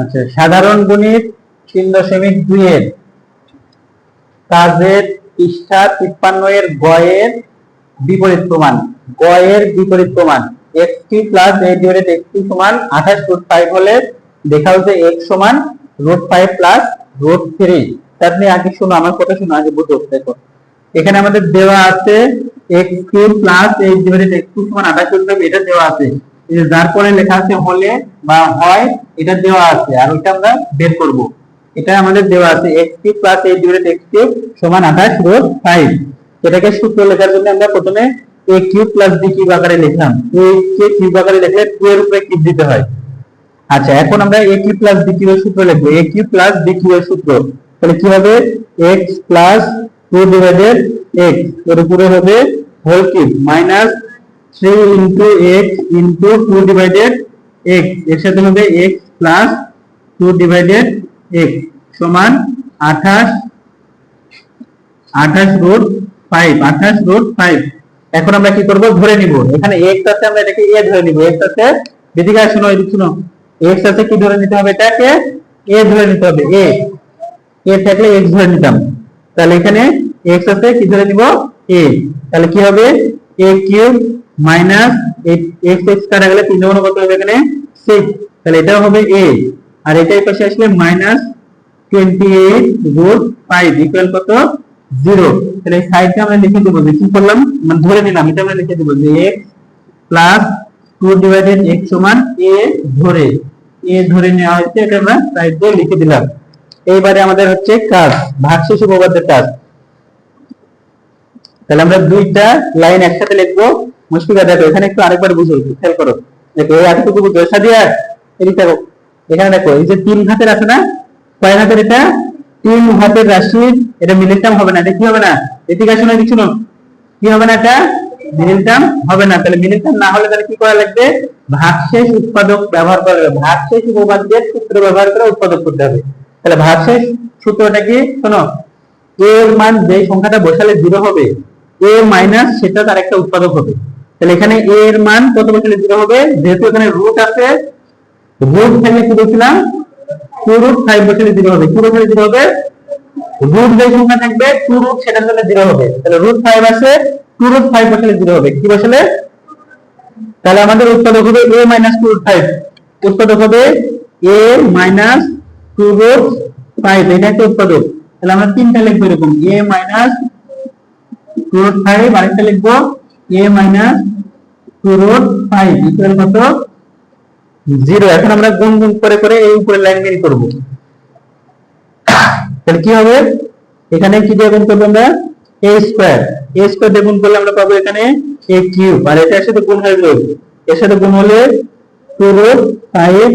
আচ্ছা, সাধারণ গণিত 3.2 এর কাজের পৃষ্ঠা 53 এর গয়ের বিপরীত প্রমাণ। গয়ের বিপরীত প্রমাণ x3 plus a divided x2 সমান 28 √5 হলে দেখা হচ্ছে x সমান √5 প্লাস √3। তাহলে আগে শোনো, আমার কথা শোনো, আগে বুঝো। দেখো এখানে আমাদের দেওয়া আছে x3 plus a divided x2 সমান 28 এটা দেওয়া আছে, যার পরে লেখা আছে হলে বা হয়, এটা দেওয়া আছে, আর ওইটা আমরা বের করব। এটা আমাদের দেওয়া আছে x3 plus a divided x2 সমান 28 √5। এটাকে সূত্র লেখার জন্য আমরা প্রথমে a cube plus b cube আকারে লিখলাম। a কে কিউব আকারে লিখলে 2 এর উপরে কিউব দিতে হয়। আচ্ছা, এখন আমরা a cube plus b cube এর সূত্র লিখব। a cube plus b cube এর সূত্র তাহলে কি হবে? x প্লাস 2 ডিভাইডেড x এর উপরে হবে whole cube minus 3 into x into 2 divided x এর সাথে হবে x প্লাস 2 ডিভাইডেড x সমান 28 √5। এখন আমরা কি করব? ধরে নিব। এখানে x আছে, আমরা এটাকে a ধরে নিব। x আছে, এদিকে আসুন, এদিকে শুনো, x আছে, কি ধরে নিতে হবে? এটাকে a ধরে নিতে হবে। a থাকলে x ধরে নিতাম, তাহলে এখানে x আছে, কি ধরে নিব? a। তাহলে কি হবে? a cube minus x x কাটা গেলে 3 গুণ কত হবে? এখানে 6। তাহলে এটা হবে a, আর এটাই পাশে আসলে মাইনাস 28 √5 ইকুয়াল কত? 0। তাহলে এই সাইডটা আমরা লিখে দেব। কি করলাম? মানে ধরে নিলাম, এটা আমরা লিখে দেব যে x প্লাস 2 ডিভাইডেড x সমান a ধরে নেওয়া হয়েছে, এটা আমরা সাইড দিয়ে লিখে দিলাম। এইবারে আমাদের হচ্ছে কাজ, ভাগশেষ উপপাদ্যের কাজ। তাহলে আমরা দুইটা লাইন একসাথে লিখবো। মুশফিকা দেখো, এখানে একটু আরেকবার বুঝো, খেয়াল করো। দেখো এই এতটুকু বুঝো, সাদিয়া এদিকে দেখো, এখানে দেখো এই যে 3 ঘাতের আছে না? কয় ঘাতের এটা? 3 ঘাতের রাশি। এটা মিডল টার্ম হবে না, এটা কি হবে না? এদিকে আসুন, এদিকে শুনো, কি হবে না? এটা মিডল টার্ম হবে না। তাহলে মিডল টার্ম না হলে তাহলে কি করা লাগবে? ভাগশেষ উৎপাদক ব্যবহার করা হবে। ভাগশেষ উপপাদ্যের সূত্র ব্যবহার করে উৎপাদক করতে হবে। তাহলে ভাগশেষ সূত্রটা কি? শোনো, a এর মান যে সংখ্যাটা বসালে 0 হবে, a মাইনাস সেটা তার একটা উৎপাদক হবে। তাহলে এখানে a এর মান কত বসালে 0 হবে? যেহেতু এখানে রুট আছে, রুট থেকে কি বলছিলাম? 2√5 বসালে 0 হবে। কি বসালে 0 হবে? রুট যে সংখ্যা থাকবে 2 রুট, সেটার জন্য 0 হবে। তাহলে √5 আছে, 2√5 বসালে 0 হবে। কি বসালে? তাহলে আমাদের উৎপাদক হবে a মাইনাস 2√5। উৎপাদক হবে a মাইনাস 2√5, এটা একটা উৎপাদক। তাহলে আমরা তিনটা লিখবো এরকম, a মাইনাস 2√5, আরেকটা লিখবো a মাইনাস 2√5 ইকুয়াল কত? 0। এখন আমরা গুণ গুণ করে করে এই উপরের লাইন বের করব। তাহলে কি হবে? এখানে কি দিয়ে গুণ করব? আমরা a স্কয়ার দিয়ে গুণ করলে আমরা পাবো এখানে a কিউব, আর এটার সাথে গুণ হয়ে যাবে, এর সাথে গুণ হলে 2√5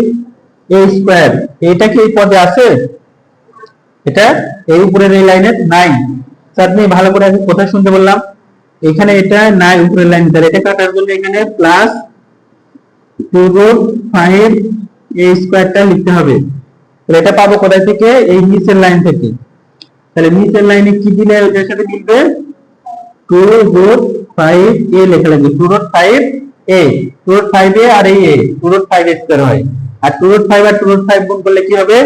a স্কয়ার। এটা কি এই পদে আছে? এটা এই উপরের এই লাইনে নাই। আপনি ভালো করে কথা শুনতে বললাম, এখানে এটা নাই উপরের লাইন। তাহলে এটা কাটার জন্য এখানে প্লাস 2√5 a স্কয়ারটা লিখতে হবে। তাহলে এটা পাবো কোথায় থেকে? এই নিচের লাইন থেকে। তাহলে নিচের লাইনে কি দিলে ওটার সাথে মিলবে? 2√5 a লেখা লাগবে। 2√5 a, 2√5 a আর এই a 2√5 স্কয়ার হয়। আর 2√5 আর 2√5 গুণ করলে কি হবে?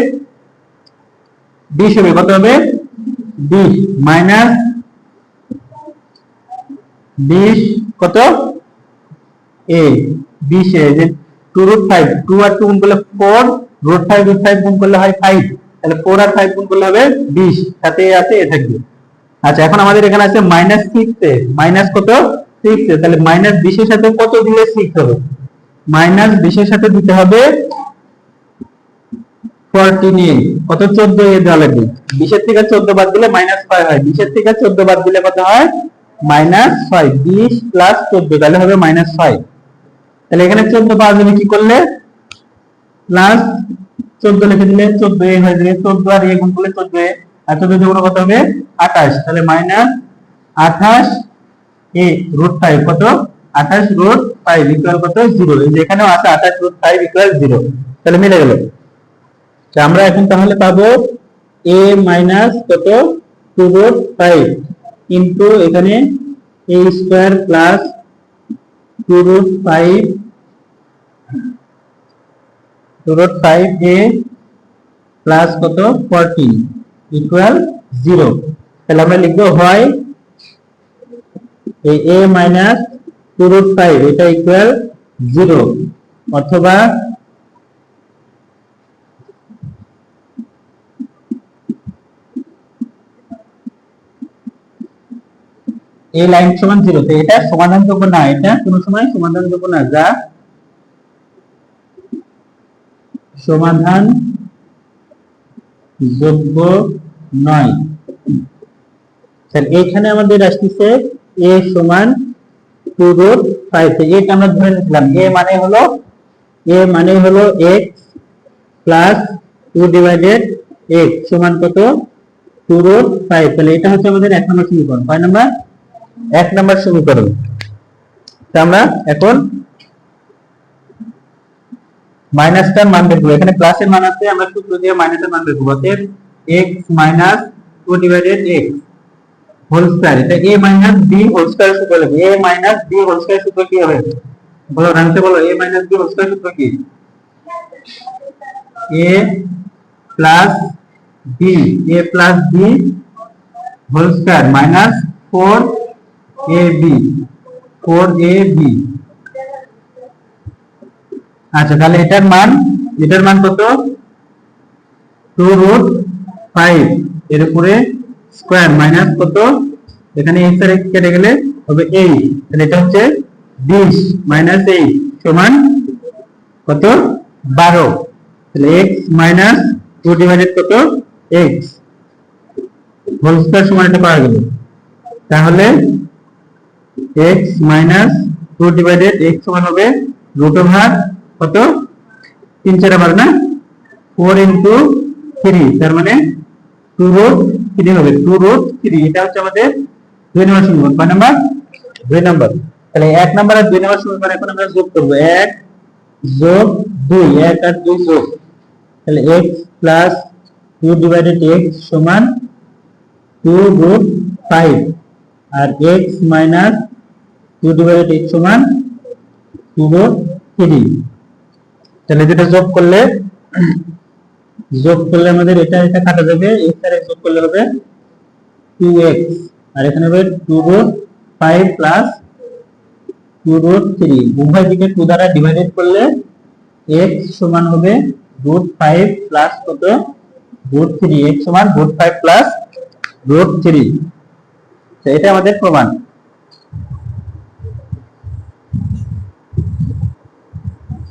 20 হবে। কত হবে? 20 মাইনাস 20 কত? a 20 এ যে 2√5, 2 আর 2 গুণ করলে 4, √5 গুণ করলে হয় 5। তাহলে 4 আর 5 গুণ করলে হবে 20, সাথে a আছে, a থাকবে। আচ্ছা, এখন আমাদের এখানে আছে মাইনাস 6 এ, মাইনাস কত? 6 এ। তাহলে মাইনাস 20 এর সাথে কত দিলে 6 হবে? মাইনাস 20 এর সাথে দিতে হবে 14 a, কত? 14 a দেওয়া লাগবে। 20 এর থেকে 14 বাদ দিলে -5 হয়। 20 এর থেকে 14 বাদ দিলে কত হয়? -5। 20 প্লাস 14 তাহলে হবে -5। তাহলে এখানে 14 পাওয়া যাবে কি করলে? প্লাস 14 লিখে দিলে 14 a হয়ে যাবে। 14 আর a গুণ করলে 14 a, আর 14 যোগ কত হবে? 28। তাহলে -28 a √5 কত? 28 √5 ইকুয়াল কত? 0। এই যে এখানেও আছে 28 √5 ইকুয়াল 0। তাহলে মিলে গেল। আমরা এখন তাহলে পাবো a মাইনাস কত? 2√5 ইনটু এখানে a square plus 2√5 a plus কত 14 ইকুয়াল 0। তাহলে আমরা লিখবো হয় এই a মাইনাস 2√5 এটা ইকুয়াল 0, অথবা এই লাইন সমান 0। তো এটা সমাধানযোগ্য না, এটা কোনো সময় সমাধানযোগ্য না, যা সমাধান যোগ্য নয়। তাহলে এইখানে আমাদের আসছে a সমান 2√5। এটা আমরা ধরে নিলাম a মানে হলো x প্লাস 2 ডিভাইডেড x সমান কত 2√5। তাহলে এটা হচ্ছে আমাদের 1 নম্বর সমীকরণ। কয় নাম্বার? 1 নম্বর সমীকরণ। তো আমরা এখন মাইনাসটার মান বের করব। এখানে প্লাসের মান আছে, আমরা সূত্র দিয়ে মাইনাসের মান বের করব। অতএব x minus 2 divided x whole square, এটা a minus b whole square সূত্র লিখব। a minus b whole square সূত্র কি হবে? বলো, রানতে বলো, a minus b whole square সূত্র কি? a plus b whole square minus 4ab 4ab। আচ্ছা, তাহলে এটার মান কত? 2√5 এর উপরে স্কয়ার মাইনাস কত, এখানে x আর x কেটে গেলে হবে 8। তাহলে এটা হচ্ছে 20 মাইনাস 8 সমান কত 12। তাহলে x মাইনাস 2 ডিভাইডেড কত x হোল স্কয়ার সমান এটা পাওয়া গেল। তাহলে x মাইনাস 2 ডিভাইডেড x সমান হবে রুট ওভার কত 3 4 12 না 4 ইনটু 3, তার মানে 2√3 হবে 2√3। এটা হচ্ছে আমাদের 2 নম্বর সমীকরণ। কয় নাম্বার? 2 নম্বর। তাহলে 1 নম্বর আর 2 নম্বর সমীকরণ এখন আমরা যোগ করব। 1 যোগ 2, 1 আর 2 যোগ, তাহলে x প্লাস 2 ডিভাইডেড x সমান 2√5 আর x মাইনাস 2 ডিভাইডেড x সমান 2√3। তাহলে যেটা যোগ করলে আমাদের এটা কাটা যাবে, x আর x যোগ করলে হবে 2x আর এখানে হবে 2√5 প্লাস 2√3। উভয় দিকে 2 দ্বারা ডিভাইডেড করলে x সমান হবে √5 প্লাস কত √3। x সমান √5 প্লাস √3। এটা আমাদের প্রমাণ।